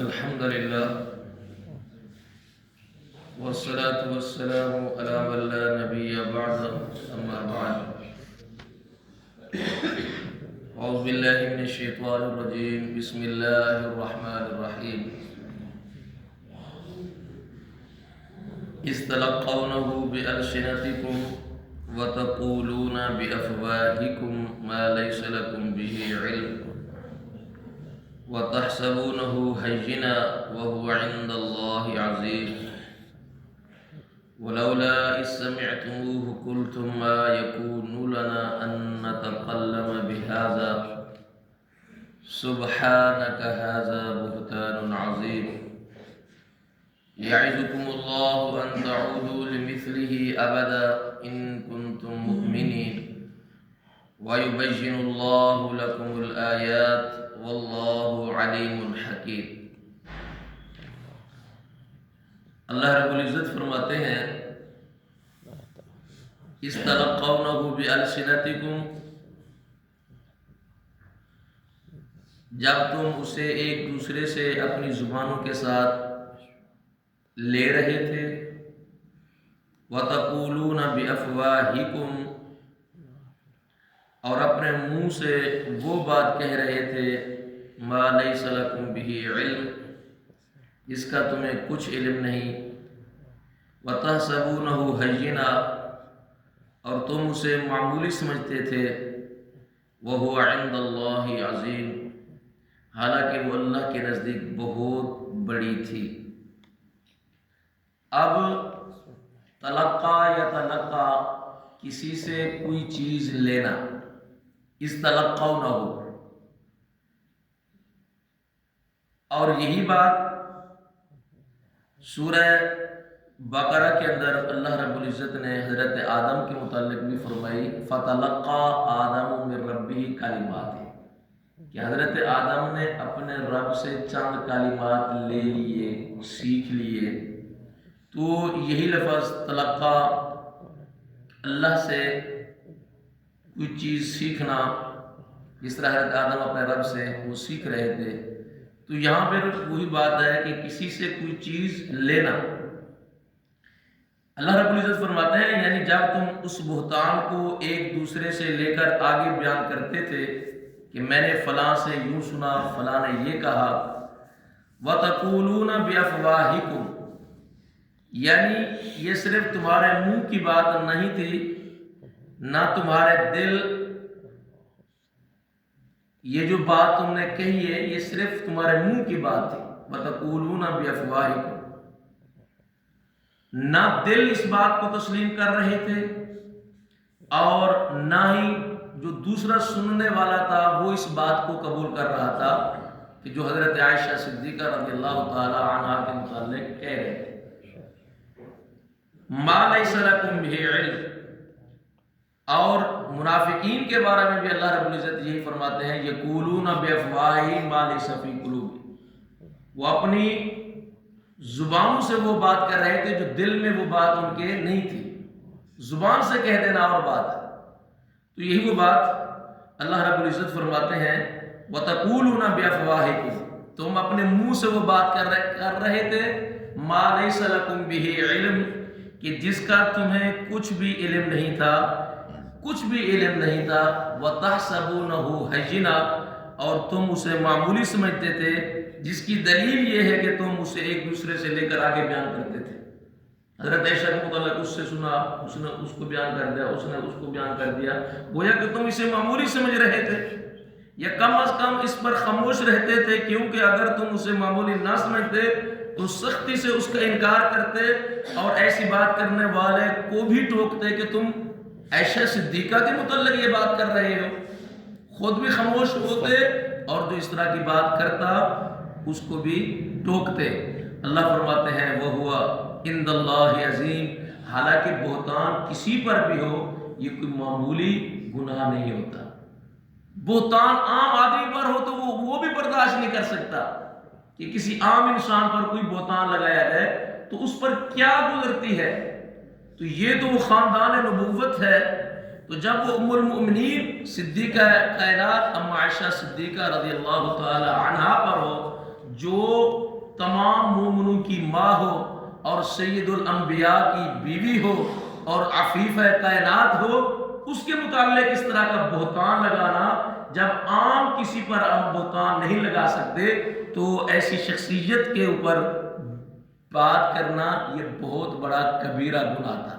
الحمد لله والصلاة والسلام على من لا نبي بعد أما بعد أعوذ بالله من الشيطان الرجيم بسم الله الرحمن الرحيم إذ تلقونه بألسنتكم وتقولون بأفواهكم ما ليس لكم به علم وتحسبونه هينا وهو عند الله عظيم ولولا إذ سمعتموه قلتم ما يكون لنا أن نتكلم بهذا سبحانك هذا بهتان عظيم يعظكم الله أن تعودوا لمثله أبدا إن كنتم مؤمنين ويبين الله لكم الآيات واللہ علیم حکیم۔ اللہ رب العزت فرماتے ہیں اذ تلقونہ بألسنتکم، جب تم اسے ایک دوسرے سے اپنی زبانوں کے ساتھ لے رہے تھے، وتقولون بأفواہکم، اور اپنے منہ سے وہ بات کہہ رہے تھے ما لیس لکم بہ علم، جس کا تمہیں کچھ علم نہیں، وتحسبونہ ہینا، اور تم اسے معمولی سمجھتے تھے، وہو عند اللہ عظیم، حالانکہ وہ اللہ کے نزدیک بہت بڑی تھی۔ اب تلقا یا تلقا، کسی سے کوئی چیز لینا، استلقونہ، اور یہی بات سورہ بقرہ کے اندر اللہ رب العزت نے حضرت آدم کے متعلق بھی فرمائی، فتلقى آدم من ربہ کلمات، کہ حضرت آدم نے اپنے رب سے چند کلمات لے لیے، سیکھ لیے۔ تو یہی لفظ تلقا، اللہ سے کوئی چیز سیکھنا، جس طرح حضرت آدم اپنے رب سے وہ سیکھ رہے تھے، تو یہاں پہ وہی بات ہے کہ کسی سے کوئی چیز لینا۔ اللہ رب العزت فرماتے ہیں یعنی جب تم اس بہتان کو ایک دوسرے سے لے کر آگے بیان کرتے تھے کہ میں نے فلاں سے یوں سنا، فلاں نے یہ کہا، وَتَقُولُونَ بِأَفْوَاهِكُمْ، یعنی یہ صرف تمہارے منہ کی بات نہیں تھی، نہ تمہارے دل، یہ جو بات تم نے کہی ہے یہ صرف تمہارے منہ کی بات تھی، وَتَقُولُونَ بِأَفْوَاهِكُمْ، نہ دل اس بات کو تسلیم کر رہے تھے، اور نہ ہی جو دوسرا سننے والا تھا وہ اس بات کو قبول کر رہا تھا کہ جو حضرت عائشہ صدیقہ رضی اللہ تعالی عنہا کے متعلق کہہ رہے تھے، مَا لَيْسَ لَكُمْ بِهِ عِلْمٍ۔ اور منافقین کے بارے میں بھی اللہ رب العزت یہی فرماتے ہیں، یقولون بِأَفْوَاهِهِمْ مَا لَيْسَ فِي قُلُوبِهِمْ، وہ اپنی زبانوں سے وہ بات کر رہے تھے جو دل میں وہ بات ان کے نہیں تھی۔ زبان سے کہہ دینا اور بات ہے، تو یہی وہ بات اللہ رب العزت فرماتے ہیں، وَتَقُولُونَ بِأَفْوَاهِكُمْ، تم اپنے منہ سے وہ بات کر رہے تھے، مَا لَيْسَ لَكُمْ بِهِ عِلْمٍ، کہ جس کا تمہیں کچھ بھی علم نہیں تھا، کچھ بھی علم نہیں تھا، وَتَحْسَبُونَهُ هَيِّنًا، اور تم اسے معمولی سمجھتے تھے، جس کی دلیل یہ ہے کہ تم اسے ایک دوسرے سے لے کر آگے بیان کرتے تھے۔ حضرت عائشہ کے متعلق اس سے سنا، اس نے اس کو بیان کر دیا، اس نے اس کو بیان کر دیا، گویا کہ تم اسے معمولی سمجھ رہے تھے، یا کم از کم اس پر خاموش رہتے تھے، کیونکہ اگر تم اسے معمولی نہ سمجھتے تو سختی سے اس کا انکار کرتے اور ایسی بات کرنے والے کو بھی ٹوکتے کہ تم عائشہ صدیقہ کے متعلق یہ بات کر رہے ہو، خود بھی خاموش ہوتے اور جو اس طرح کی بات کرتا اس کو بھی ٹوکتے۔ اللہ فرماتے ہیں وَهُوَ عِندَ اللَّهِ عَظِيمٌ، حالانکہ بہتان کسی پر بھی ہو یہ کوئی معمولی گناہ نہیں ہوتا۔ بہتان عام آدمی پر ہو تو وہ بھی برداشت نہیں کر سکتا کہ کسی عام انسان پر کوئی بہتان لگایا جائے تو اس پر کیا گزرتی ہے، تو یہ تو وہ خاندان نبوت ہے، تو جب وہ ام المؤمنین صدیقہ کائنات ام عائشہ صدیقہ رضی اللہ تعالی عنہا پر ہو، جو تمام مومنوں کی ماں ہو اور سید الانبیاء کی بیوی ہو اور عفیفہ کائنات ہو، اس کے متعلق اس طرح کا بہتان لگانا، جب عام کسی پر ہم بہتان نہیں لگا سکتے تو ایسی شخصیت کے اوپر بات کرنا یہ بہت بڑا کبیرہ گناہ تھا۔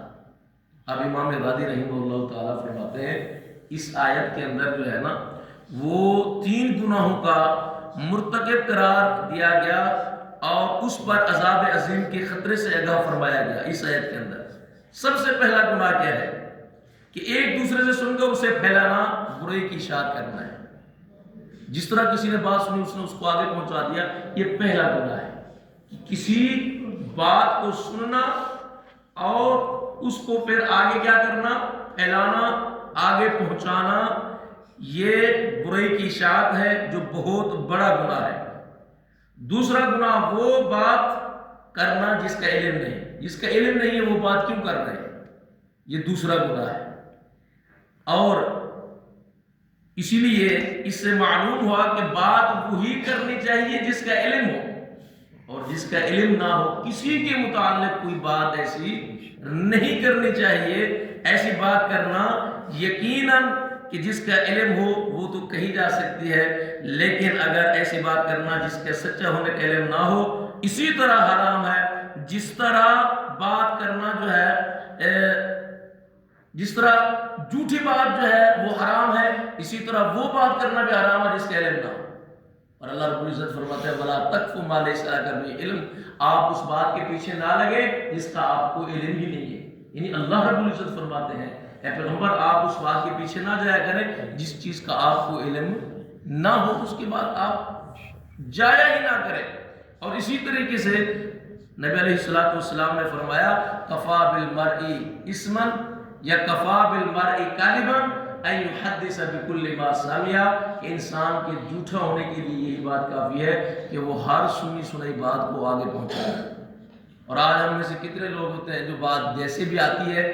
اب امام غازی رحمہ اللہ تعالیٰ فرماتے ہیں اس آیت کے اندر جو ہے نا وہ 3 گناہوں کا مرتکب قرار دیا گیا اور اس پر عذاب عظیم کے خطرے سے آگاہ فرمایا گیا۔ اس آیت کے اندر سب سے پہلا گناہ کیا ہے کہ ایک دوسرے سے سن کر اسے پھیلانا، برائی کی اشاعت کرنا ہے۔ جس طرح کسی نے بات سنی اس نے اس کو آگے پہنچا دیا، یہ پہلا گناہ ہے کہ کسی بات کو سننا اور اس کو پھر آگے کیا کرنا، پھیلانا، آگے پہنچانا، یہ برائی کی اشاعت ہے جو بہت بڑا گناہ ہے۔ دوسرا گناہ وہ بات کرنا جس کا علم نہیں، جس کا علم نہیں ہے وہ بات کیوں کر رہے ہیں، یہ دوسرا گناہ ہے۔ اور اسی لیے اس سے معلوم ہوا کہ بات وہی کرنی چاہیے جس کا علم ہو، اور جس کا علم نہ ہو کسی کے متعلق کوئی بات ایسی نہیں کرنی چاہیے۔ ایسی بات کرنا یقیناً کہ جس کا علم ہو وہ تو کہی جا سکتی ہے، لیکن اگر ایسی بات کرنا جس کے سچا ہونے کا علم نہ ہو اسی طرح حرام ہے۔ جس طرح بات کرنا جو ہے، جس طرح جھوٹی بات جو ہے وہ حرام ہے، اسی طرح وہ بات کرنا بھی حرام ہے جس کا علم نہ ہو۔ اور اللہ رب العزت فرماتا ہے وَلَا تَقْفُ مَا لَيْسَ لَكَ بِهِ عِلْمٌ، آپ اس بات کے پیچھے نہ لگے جس کا آپ کو علم ہی نہیں ہے۔ یعنی اللہ رب العزت فرماتے ہیں اے پیغمبر آپ اس بات کے پیچھے نہ جایا کریں جس چیز کا آپ کو علم نہ ہو، اس کے بعد آپ جایا ہی نہ کریں۔ اور اسی طریقے سے نبی علیہ السلام نے فرمایا کفا بالمرء اثما یا کفا بالمرء کاذبا ان یحدث بکل ما سمع، کہ انسان کے جھوٹا ہونے کے لیے یہی بات کافی ہے کہ وہ ہر سنی سنائی بات کو آگے پہنچائے۔ اور آج ہم میں سے کتنے لوگ ہوتے ہیں جو بات جیسے بھی آتی ہے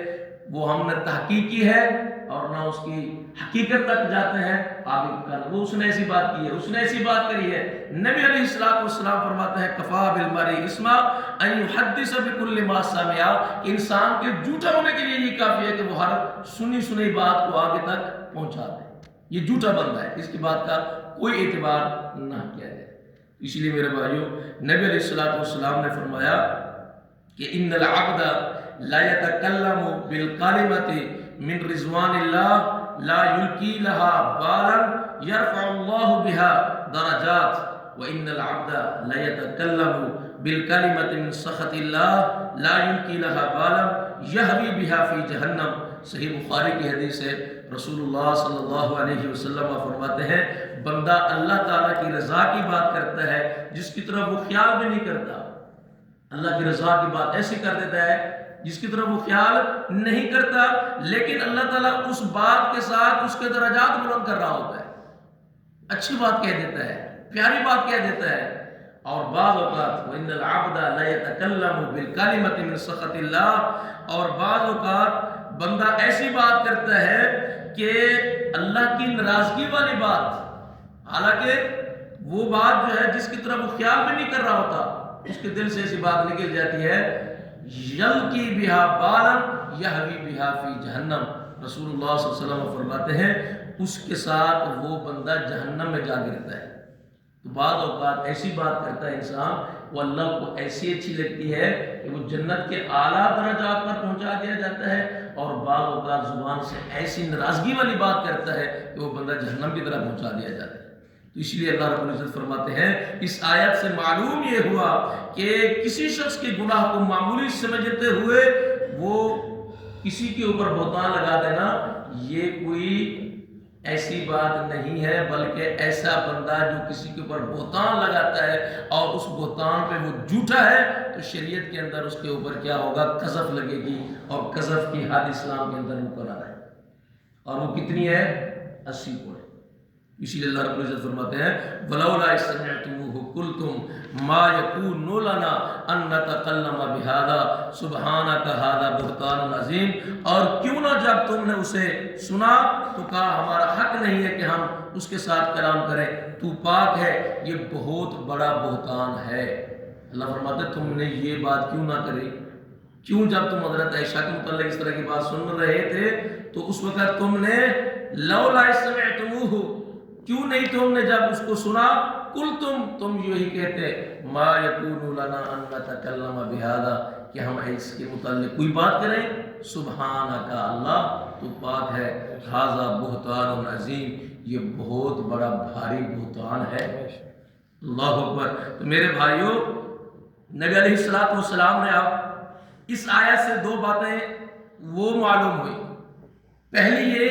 وہ ہم نے تحقیق کی ہے اور نہ اس کی حقیقت تک جاتے ہیں آگے کر، وہ اس نے ایسی بات کی ہے، اس نے ایسی بات کری ہے۔ نبی علیہ السلام فرماتے ہیں کفا بالمرء اثما ان یحدث بکل ما سمع، انسان کے جھوٹا ہونے کے لیے یہ کافی ہے کہ وہ ہر سنی سنی بات کو آگے تک پہنچا دے۔ یہ جھوٹا بندہ ہے، اس کی بات کا کوئی اعتبار نہ کیا جائے۔ اسی لیے میرے بھائیوں نبی علیہ السلام نے فرمایا کہ ان العبد لا يتكلم بالكلمة من رضوان الله لا يلقي لها بالا يرفع الله بها درجات، وان العبد لا يتكلم بالكلمة من سخط الله لا يلقي لها بالا يهوي بها في جہنم۔ صحیح بخاری کی حدیث ہے، رسول اللہ صلی اللہ علیہ وسلم فرماتے ہیں بندہ اللہ تعالیٰ کی رضا کی بات کرتا ہے جس کی طرف وہ خیال بھی نہیں کرتا، اللہ کی رضا کی بات ایسی کر دیتا ہے جس کی طرف وہ خیال نہیں کرتا، لیکن اللہ تعالیٰ اس بات کے ساتھ اس کے درجات بلند کر رہا ہوتا ہے، اچھی بات کہہ دیتا ہے، پیاری بات کہہ دیتا ہے۔ اور بعض اوقات وَإِنَّ الْعَبْدَ لَا يَتَكَلَّمُ بِالْكَلِمَةِ مِنْ سَخَطِ اللَّهِ، اور بعض اوقات بندہ ایسی بات کرتا ہے کہ اللہ کی ناراضگی والی بات، حالانکہ وہ بات جو ہے جس کی طرف وہ خیال بھی نہیں کر رہا ہوتا، اس کے دل سے ایسی بات نکل جاتی ہے یلقی بہا بالا یہوی بہا فی جہنم۔ رسول اللہ صلی اللہ علیہ وسلم فرماتے ہیں اس کے ساتھ وہ بندہ جہنم میں جا گرتا ہے۔ تو بعض اوقات ایسی بات کرتا ہے انسان وہ اللہ کو ایسی اچھی لگتی ہے کہ وہ جنت کے اعلیٰ درجات پر پہنچا دیا جاتا ہے، اور بعض اوقات زبان سے ایسی ناراضگی والی بات کرتا ہے کہ وہ بندہ جہنم کی طرف پہنچا دیا جاتا ہے۔ تو اس لیے اللہ رب العزت فرماتے ہیں اس آیت سے معلوم یہ ہوا کہ کسی شخص کے گناہ کو معمولی سمجھتے ہوئے وہ کسی کے اوپر بہتان لگا دینا یہ کوئی ایسی بات نہیں ہے، بلکہ ایسا بندہ جو کسی کے اوپر بہتان لگاتا ہے اور اس بہتان پہ وہ جھوٹا ہے تو شریعت کے اندر اس کے اوپر کیا ہوگا، قذف لگے گی، اور قذف کی حد اسلام کے اندر مقرر ہے، اور وہ کتنی ہے، 80 کوڑے۔ اسی لیے اللہ رب العزت فرماتے ہیں وَلَوْلَا إِذْ سَمِعْتُمُوهُ قُلْتُمْ مَا يَكُونُ لَنَا أَن نَّتَكَلَّمَ بِهَذَا سُبْحَانَكَ هَذَا بُهْتَانٌ عَظِيمٌ، اور کیوں نہ جب تم نے اسے سنا تو کہا ہمارا حق نہیں ہے کہ ہم اس کے ساتھ کلام کریں، تو پاک ہے، یہ بہت بڑا بہتان ہے۔ اللہ فرماتے ہیں تم نے یہ بات کیوں نہ کری؟ کیوں جب تم حضرت عائشہ کے متعلق اس طرح کی بات سن رہے تھے تو اس وقت تم نے لولا سمعتموہ، کیوں نہیں تم نے جب اس کو سنا کل تم یہی کہتے ما یکون لنا ان نتکلم بہذا، کہ ہم اس کے متعلق کوئی بات کریں، سبحانک اللہ تو پاک ہے، ھذا بہتان عظیم، یہ بہت بڑا بھاری بہتان ہے۔ اللہ اکبر۔ تو میرے بھائیوں، نبی علیہ السلام نے اب اس آیت سے دو باتیں وہ معلوم ہوئی۔ پہلی یہ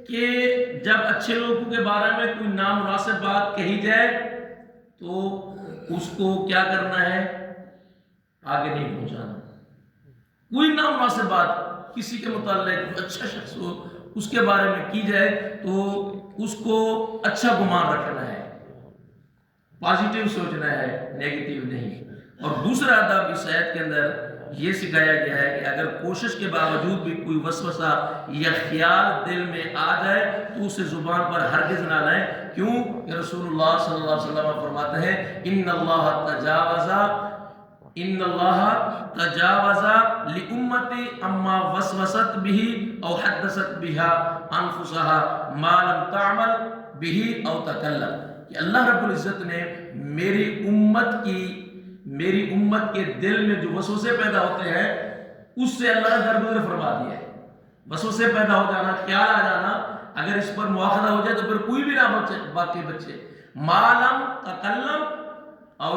کہ جب اچھے لوگوں کے بارے میں کوئی نامناسب بات کہی جائے تو اس کو کیا کرنا ہے؟ آگے نہیں پہنچانا۔ کوئی نامناسب بات کسی کے متعلق اچھا شخص ہو اس کے بارے میں کی جائے تو اس کو اچھا گمان رکھنا ہے، پازیٹیو سوچنا ہے، نیگیٹیو نہیں۔ اور دوسرا ادب اس آیت کے اندر یہ سکھایا گیا ہے کہ اگر کوشش کے باوجود بھی کوئی وسوسہ یا خیال دل میں آ جائے تو اسے زبان پر ہرگز نہ لائیں۔ کیوں کہ رسول اللہ صلی اللہ علیہ وسلم فرماتے ہیں ان اللہ تجاوز لامتی اما وسوست به او حدثت بها انفسها ما لم تعمل به او تکلم، کہ اللہ رب العزت نے میری امت کے دل میں جو وسوسے پیدا ہوتے ہیں اس سے اللہ نے درگزر فرما دیا ہے۔ وسوسے پیدا ہو جانا، خیال آ جانا، اگر اس پر مواخذہ ہو جائے تو پھر کوئی بھی نہ بچے، باقی بچے معلوم تکلم او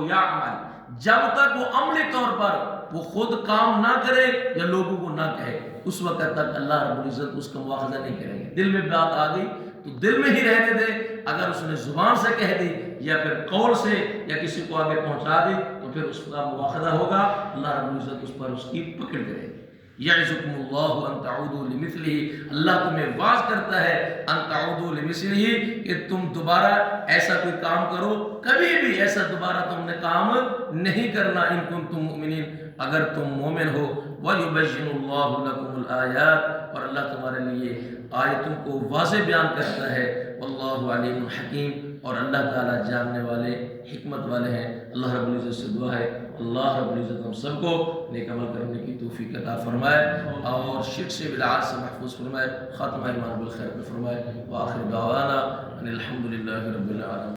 یعمل، جب تک وہ عملی طور پر وہ خود کام نہ کرے یا لوگوں کو نہ کہے اس وقت تک اللہ رب العزت اس کا مواخذہ نہیں کریں گے۔ دل میں بات آ گئی تو دل میں ہی رہنے دے، اگر اس نے زبان سے کہہ دی یا پھر قول سے یا کسی کو آگے پہنچا دی تو پھر اس کا مواخذہ ہوگا، اللہ رب العزت اس پر اس کی پکڑ کرے گی۔ یعظکم اللہ ان تعودوا لمثلہ، اللہ تمہیں واعظ کرتا ہے ان تعودوا لمثلہ کہ تم دوبارہ ایسا کوئی کام کرو، کبھی بھی ایسا دوبارہ تم نے کام نہیں کرنا، ان کنتم مؤمنین، اگر تم مومن ہو۔ وَيُبَيِّنُ اللَّهُ لَكُمُ الْآيَاتِ، اور اللہ تمہارے لیے آیتوں کو واضح بیان کرتا ہے۔ واللہ علیم حکیم، اور اللہ تعالیٰ جاننے والے، حکمت والے ہیں۔ اللہ رب العزت سے دعا ہے اللہ رب العزت ہم سب کو نیک عمل کرنے کی توفیق عطا فرمائے اور شرک سے بدعات سے محفوظ فرمائے، خاتمہ ایمان بالخیر پہ فرمائے۔ وآخر دعوانا ان الحمد للہ رب العالمین۔